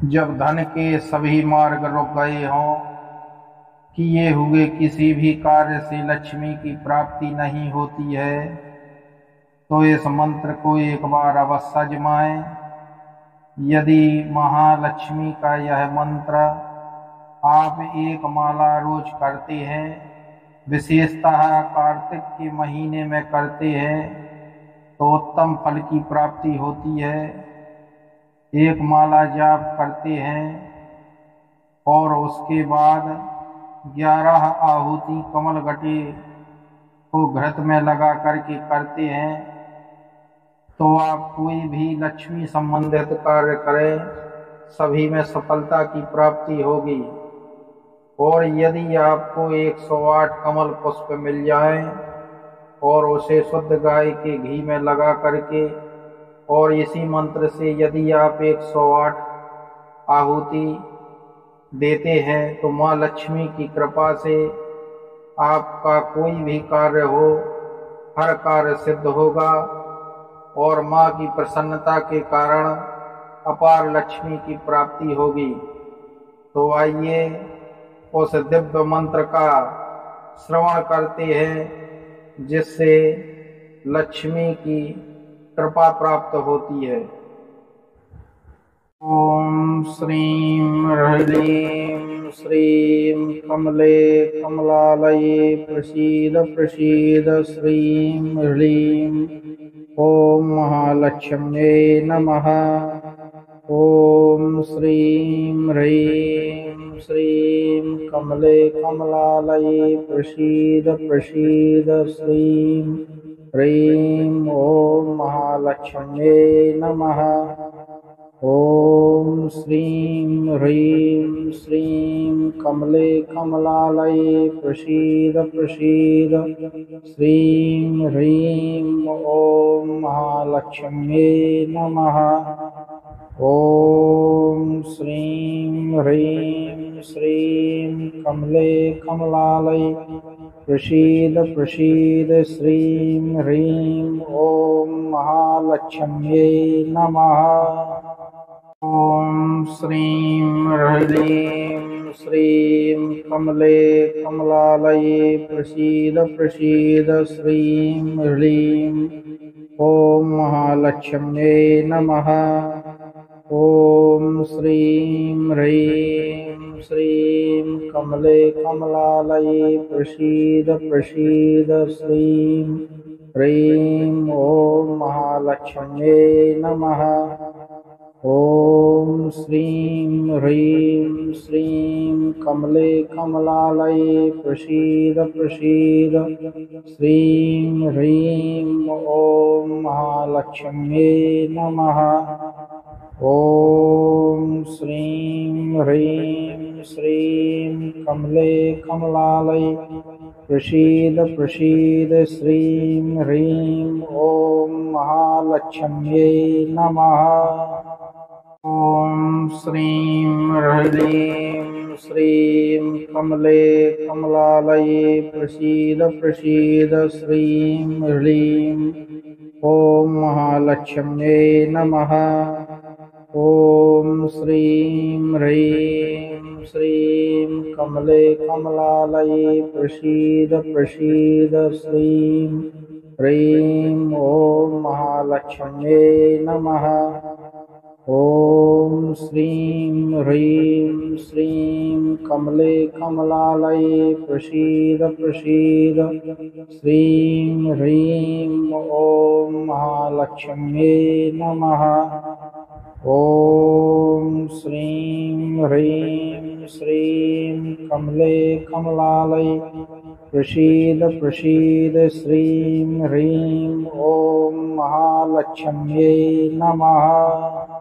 जब धन के सभी मार्ग रुक गए हों, किए हुए किसी भी कार्य से लक्ष्मी की प्राप्ति नहीं होती है, तो इस मंत्र को एक बार अवश्य आजमाएं। यदि महालक्ष्मी का यह मंत्र आप एक माला रोज करते हैं, विशेषतः कार्तिक के महीने में करते हैं, तो उत्तम फल की प्राप्ति होती है। एक माला जाप करते हैं और उसके बाद 11 आहुति कमल गट्टे को घृत में लगा करके करते हैं, तो आप कोई भी लक्ष्मी संबंधित कार्य करें, सभी में सफलता की प्राप्ति होगी। और यदि आपको 108 कमल पुष्प मिल जाए और उसे शुद्ध गाय के घी में लगा करके और इसी मंत्र से यदि आप 108 आहुति देते हैं, तो माँ लक्ष्मी की कृपा से आपका कोई भी कार्य हो, हर कार्य सिद्ध होगा और माँ की प्रसन्नता के कारण अपार लक्ष्मी की प्राप्ति होगी। तो आइए उस दिव्य मंत्र का श्रवण करते हैं, जिससे लक्ष्मी की कृपा प्राप्त होती है। ओम श्रीं ह्रीं श्रीं कमले कमलालये प्रसीद प्रसीद श्रीं ह्रीं। ओम महालक्ष्म्यै नमः। ओम श्रीं ह्रीं श्रीं कमले कमलालये प्रसीद प्रसीद श्रीं ह्रीं। ओम महालक्ष्म्यै नमः। ओम श्रीं ह्रीं श्रीं कमले कमलालये प्रसीद प्रसीद श्रीं ह्रीं। ओम महालक्ष्म्यै नमः। ओम श्रीं ह्रीं श्रीं कमले कमलालये प्रसीद प्रसीद श्रीं ह्रीं। ओम महालक्ष्म्यै नमः। ओम श्रीं ह्रीं श्रीं कमले कमलालये प्रसीद प्रसीद श्रीं ह्रीं। ओम महालक्ष्म्यै नमः। ओम श्रीं ह्रीं श्रीं कमले कमलालये प्रसीद प्रसीद श्रीं ह्रीं। ओम महालक्ष्म्यै नमः। ओम श्रीं ह्रीं श्रीं कमले कमलालये प्रसीद प्रसीद श्रीं ह्रीं। ओम महालक्ष्म्यै नमः। ओम श्रीं ह्रीं श्रीं कमले कमलालये प्रसीद प्रसीद श्रीं ह्रीं। ओम महालक्ष्म्यै नमः। ओम श्रीं ह्रीं श्रीं कमले कमलालये प्रसीद प्रसीद श्रीं ह्रीं। ओम महालक्ष्म्यै नमः। ओम श्रीं ह्रीं श्रीं कमले कमलालये प्रसीद प्रसीद श्रीं ह्रीं। ओम महालक्ष्म्यै नमः। ओम श्रीं ह्रीं श्रीं कमले कमलालये प्रसीद प्रसीद श्रीं ह्रीं। ओम महालक्ष्म्यै नमः। ओम श्रीं ह्रीं श्रीं कमले कमलालये प्रसीद प्रसीद श्रीं ह्रीं। ओम महालक्ष्म्यै नमः।